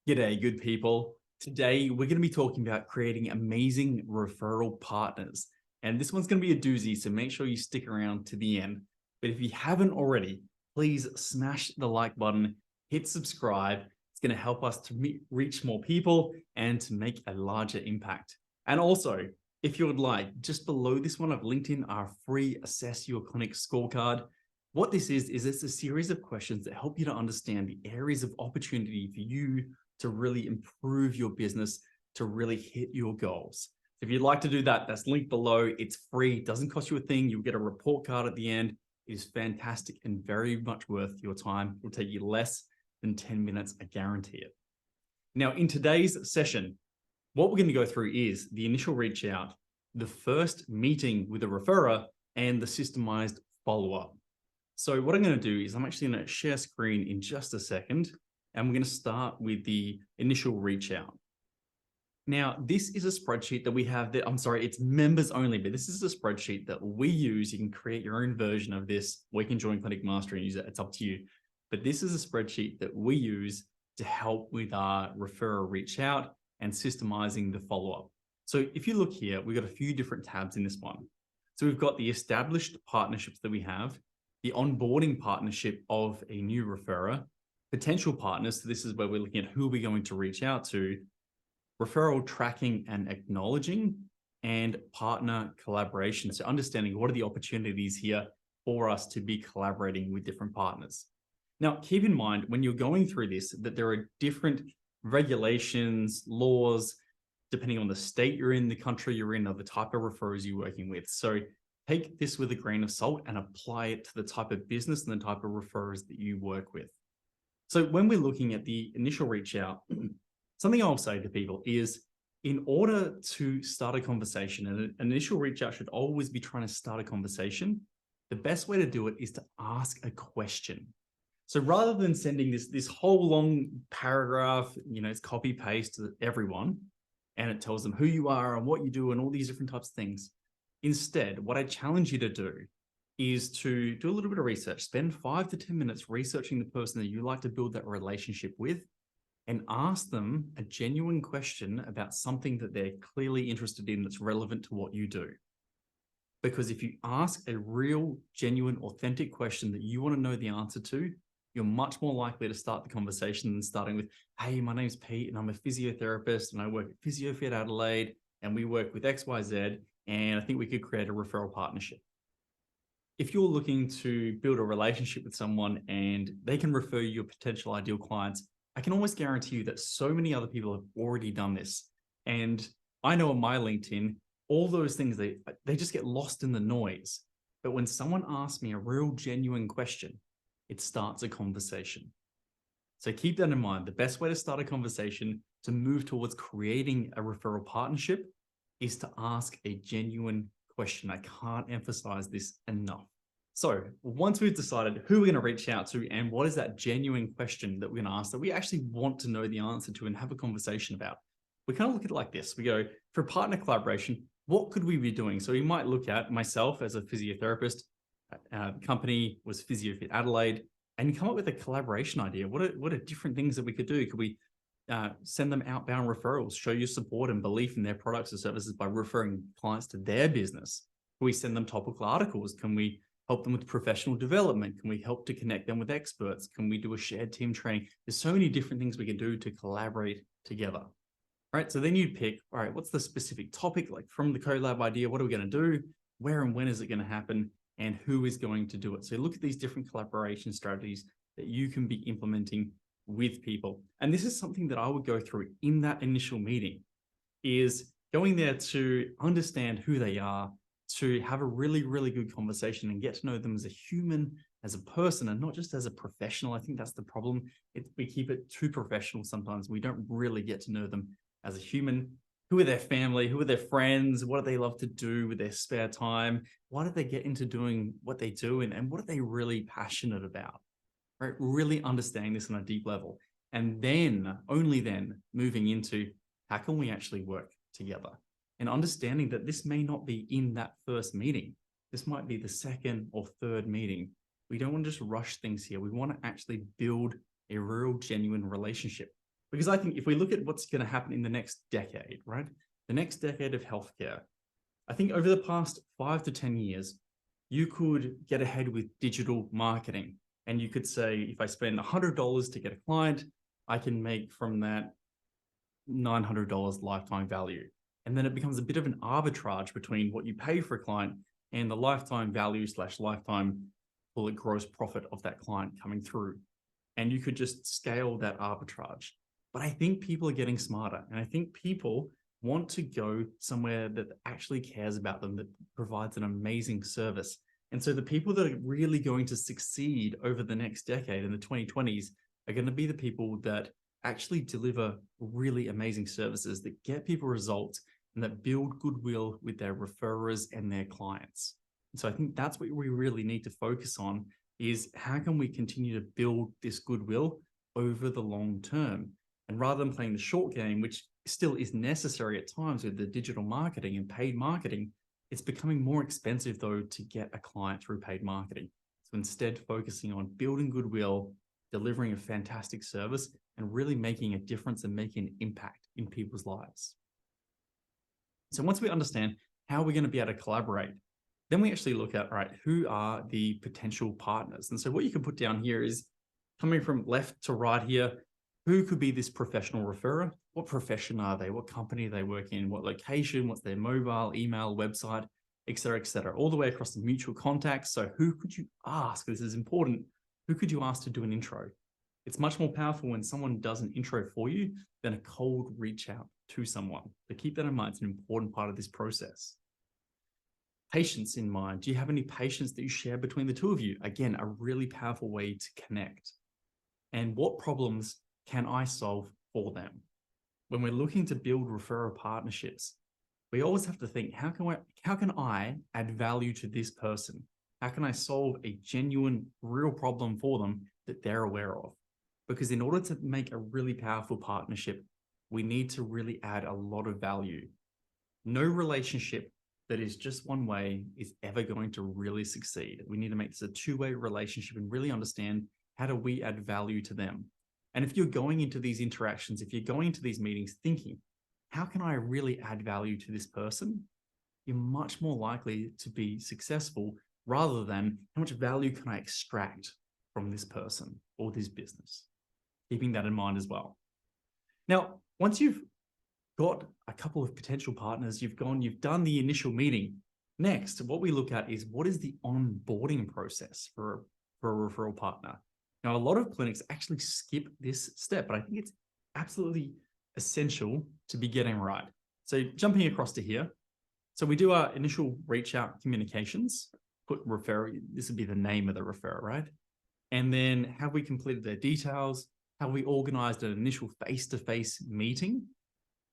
G'day, good people. Today, we're going to be talking about creating amazing referral partners. And this one's going to be a doozy, so make sure you stick around to the end. But if you haven't already, please smash the like button, hit subscribe. It's going to help us to reach more people and to make a larger impact. And also, if you would like, just below this one, I've linked in our free Assess Your Clinic scorecard. What this is it's a series of questions that help you to understand the areas of opportunity for you to really improve your business, to really hit your goals. If you'd like to do that, that's linked below. It's free, doesn't cost you a thing. You'll get a report card at the end. It is fantastic and very much worth your time. It'll take you less than 10 minutes, I guarantee it. Now, in today's session, what we're going to go through is the initial reach out, the first meeting with a referrer, and the systemized follow-up. So what I'm going to do is I'm actually going to share screen in just a second. And we're going to start with the initial reach out. Now, this is a spreadsheet that we have it's members only, but this is a spreadsheet that we use. You can create your own version of this, or you can join Clinic Mastery and use it. It's up to you. But this is a spreadsheet that we use to help with our referrer reach out and systemizing the follow-up. So if you look here, we've got a few different tabs in this one. So we've got the established partnerships that we have, the onboarding partnership of a new referrer, potential partners. So this is where we're looking at who we're going to reach out to, referral tracking and acknowledging, and partner collaboration. So understanding what are the opportunities here for us to be collaborating with different partners. Now, keep in mind when you're going through this, that there are different regulations, laws, depending on the state you're in, the country you're in, or the type of referrers you're working with. So take this with a grain of salt and apply it to the type of business and the type of referrers that you work with. So when we're looking at the initial reach out, something I'll say to people is, in order to start a conversation, and an initial reach out should always be trying to start a conversation, the best way to do it is to ask a question. So rather than sending this whole long paragraph, it's copy paste to everyone, and it tells them who you are and what you do and all these different types of things. Instead, what I challenge you to do is to do a little bit of research. Spend 5 to 10 minutes researching the person that you like to build that relationship with, and ask them a genuine question about something that they're clearly interested in that's relevant to what you do. Because if you ask a real, genuine, authentic question that you want to know the answer to, you're much more likely to start the conversation than starting with, hey, my name's Pete and I'm a physiotherapist and I work at PhysioFit Adelaide and we work with XYZ and I think we could create a referral partnership. If you're looking to build a relationship with someone and they can refer you your potential ideal clients, I can almost guarantee you that so many other people have already done this. And I know on my LinkedIn, all those things, they just get lost in the noise. But when someone asks me a real genuine question, it starts a conversation. So keep that in mind. The best way to start a conversation to move towards creating a referral partnership is to ask a genuine question. I can't emphasize this enough. So once we've decided who we're going to reach out to and what is that genuine question that we're going to ask that we actually want to know the answer to and have a conversation about, we kind of look at it like this. We go, for partner collaboration, what could we be doing? So we might look at myself as a physiotherapist, company was PhysioFit Adelaide, and you come up with a collaboration idea. What are different things that we could do? Could we send them outbound referrals, show your support and belief in their products or services by referring clients to their business? Can we send them topical articles? Can we help them with professional development? Can we help to connect them with experts? Can we do a shared team training? There's so many different things we can do to collaborate together. All right, so then you'd pick, all right, what's the specific topic? Like from the collab idea, what are we going to do? Where and when is it going to happen? And who is going to do it? So look at these different collaboration strategies that you can be implementing with people. And this is something that I would go through in that initial meeting, is going there to understand who they are, to have a really, really good conversation and get to know them as a human, as a person, and not just as a professional. I think that's the problem. We keep it too professional sometimes. We don't really get to know them as a human. Who are their family? Who are their friends? What do they love to do with their spare time? Why did they get into doing what they do? And what are they really passionate about? Right? Really understanding this on a deep level. And then, only then, moving into how can we actually work together? And understanding that this may not be in that first meeting. This might be the second or third meeting. We don't want to just rush things here. We want to actually build a real, genuine relationship. Because I think if we look at what's going to happen in the next decade, right? The next decade of healthcare, I think over the past 5 to 10 years, you could get ahead with digital marketing. And you could say, if I spend $100 to get a client, I can make from that $900 lifetime value. And then it becomes a bit of an arbitrage between what you pay for a client and the lifetime value / lifetime, call it gross profit of that client coming through. And you could just scale that arbitrage. But I think people are getting smarter. And I think people want to go somewhere that actually cares about them, that provides an amazing service. And so the people that are really going to succeed over the next decade in the 2020s are going to be the people that actually deliver really amazing services that get people results and that build goodwill with their referrers and their clients. And so I think that's what we really need to focus on, is how can we continue to build this goodwill over the long term? And rather than playing the short game, which still is necessary at times with the digital marketing and paid marketing, it's becoming more expensive though to get a client through paid marketing. So instead, focusing on building goodwill, delivering a fantastic service, and really making a difference and making an impact in people's lives. So once we understand how we're going to be able to collaborate, then we actually look at, all right, who are the potential partners? And so what you can put down here is, coming from left to right here, who could be this professional referrer? What profession are they? What company are they working in? What location? What's their mobile, email, website, et cetera, all the way across the mutual contacts. So who could you ask? This is important. Who could you ask to do an intro? It's much more powerful when someone does an intro for you than a cold reach out to someone. So keep that in mind. It's an important part of this process. Patience in mind. Do you have any patience that you share between the two of you? Again, a really powerful way to connect. And what problems can I solve for them? When we're looking to build referral partnerships, we always have to think, how can I add value to this person? How can I solve a genuine, real problem for them that they're aware of? Because in order to make a really powerful partnership, we need to really add a lot of value. No relationship that is just one way is ever going to really succeed. We need to make this a two-way relationship and really understand, how do we add value to them? And if you're going into these interactions, if you're going into these meetings thinking, how can I really add value to this person? You're much more likely to be successful rather than how much value can I extract from this person or this business. Keeping that in mind as well. Now, once you've got a couple of potential partners, you've done the initial meeting. Next, what we look at is, what is the onboarding process for a referral partner? Now, a lot of clinics actually skip this step, but I think it's absolutely essential to be getting right. So jumping across to here. So we do our initial reach out communications, put referral, this would be the name of the referrer, right? And then have we completed their details? Have we organized an initial face-to-face meeting?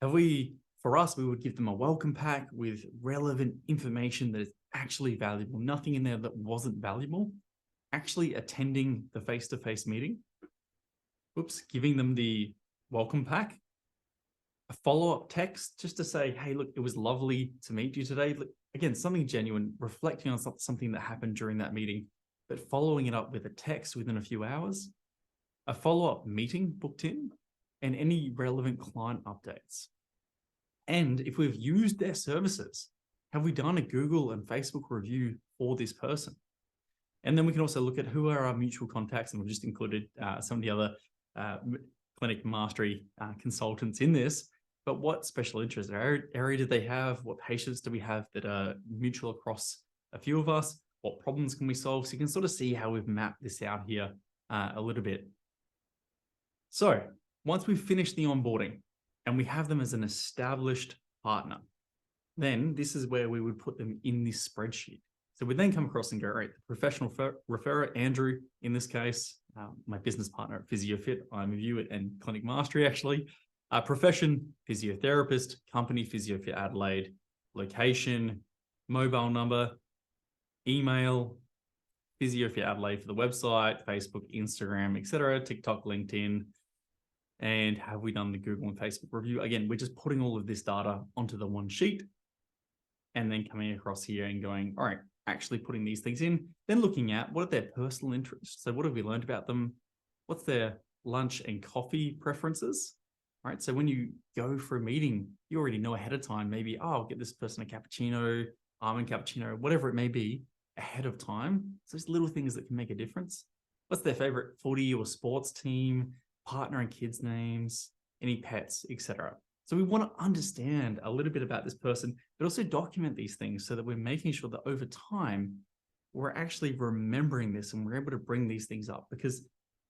For us, we would give them a welcome pack with relevant information that is actually valuable, nothing in there that wasn't valuable. Actually attending the face-to-face meeting, giving them the welcome pack, a follow-up text just to say, hey, look, it was lovely to meet you today. Look, again, something genuine, reflecting on something that happened during that meeting, but following it up with a text within a few hours, a follow-up meeting booked in, and any relevant client updates. And if we've used their services, have we done a Google and Facebook review for this person? And then we can also look at who are our mutual contacts, and we've just included some of the other clinic mastery consultants in this, but what special interest area do they have? What patients do we have that are mutual across a few of us? What problems can we solve? So you can sort of see how we've mapped this out here a little bit. So once we've finished the onboarding and we have them as an established partner, then this is where we would put them in this spreadsheet. So we then come across and go, all right, the professional referrer, Andrew, in this case, my business partner at PhysioFit, I'm a view and Clinic Mastery actually, profession, physiotherapist, company, PhysioFit Adelaide, location, mobile number, email, PhysioFit Adelaide for the website, Facebook, Instagram, etc., TikTok, LinkedIn, and have we done the Google and Facebook review? Again, we're just putting all of this data onto the one sheet and then coming across here and going, all right, actually putting these things in, then looking at what are their personal interests. So what have we learned about them? What's their lunch and coffee preferences? right? So when you go for a meeting, you already know ahead of time, maybe, oh, I'll get this person a cappuccino, almond cappuccino, whatever it may be, ahead of time. So it's little things that can make a difference. What's their favorite footy or sports team, partner and kids' names, any pets, etc. So we want to understand a little bit about this person, but also document these things so that we're making sure that over time, we're actually remembering this and we're able to bring these things up, because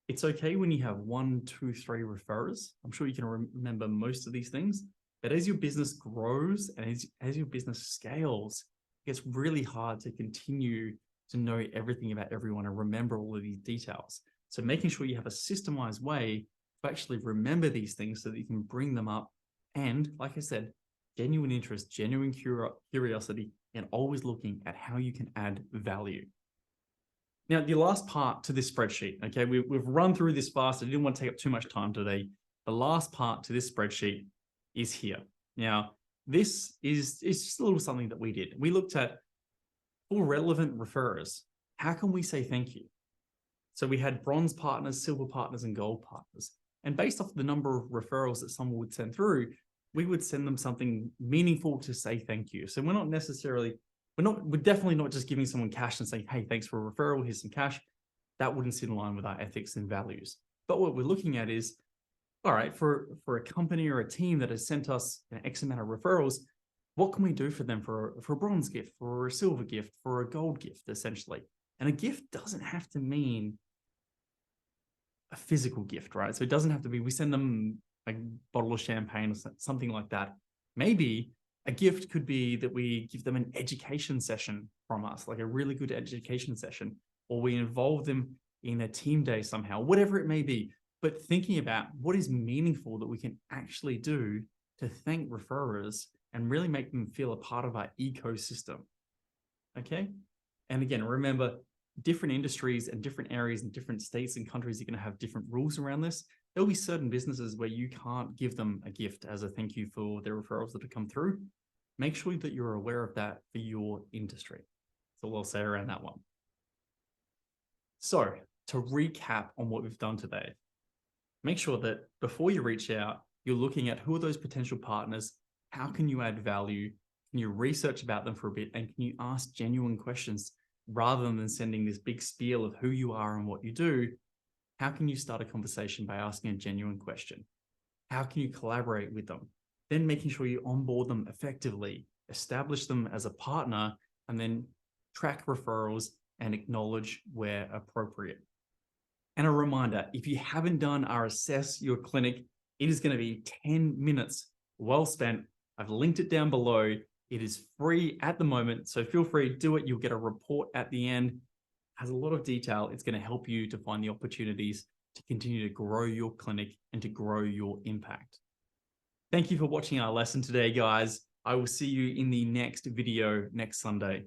it's okay when you have 1, 2, 3 referrers. I'm sure you can remember most of these things, but as your business grows and as your business scales, it gets really hard to continue to know everything about everyone and remember all of these details. So making sure you have a systemized way to actually remember these things so that you can bring them up. And like I said, genuine interest, genuine curiosity, and always looking at how you can add value. Now, the last part to this spreadsheet, okay, we've run through this fast. I didn't want to take up too much time today. The last part to this spreadsheet is here. Now, this is just a little something that we did. We looked at for relevant referrers, how can we say thank you? So we had bronze partners, silver partners, and gold partners. And based off the number of referrals that someone would send through, we would send them something meaningful to say thank you. So we're definitely not just giving someone cash and saying, hey, thanks for a referral, here's some cash. That wouldn't sit in line with our ethics and values. But what we're looking at is, all right, for a company or a team that has sent us an X amount of referrals, what can we do for them for a bronze gift, for a silver gift, for a gold gift, essentially? And a gift doesn't have to mean a physical gift, right? So it doesn't have to be, we send them a bottle of champagne or something like that. Maybe a gift could be that we give them an education session from us, like a really good education session, or we involve them in a team day somehow, whatever it may be. But thinking about what is meaningful that we can actually do to thank referrers and really make them feel a part of our ecosystem. Okay. And again, remember, different industries and different areas and different states and countries are going to have different rules around this. There'll be certain businesses where you can't give them a gift as a thank you for their referrals that have come through. Make sure that you're aware of that for your industry. That's all I'll say around that one. So to recap on what we've done today, make sure that before you reach out, you're looking at who are those potential partners, how can you add value, can you research about them for a bit, and can you ask genuine questions rather than sending this big spiel of who you are and what you do. How can you start a conversation by asking a genuine question? How can you collaborate with them? Then making sure you onboard them effectively, establish them as a partner, and then track referrals and acknowledge where appropriate. And a reminder, if you haven't done our Assess Your Clinic, it is going to be 10 minutes well spent. I've linked it down below. It is free at the moment, so feel free to do it. You'll get a report at the end. It has a lot of detail. It's going to help you to find the opportunities to continue to grow your clinic and to grow your impact. Thank you for watching our lesson today, guys. I will see you in the next video next Sunday.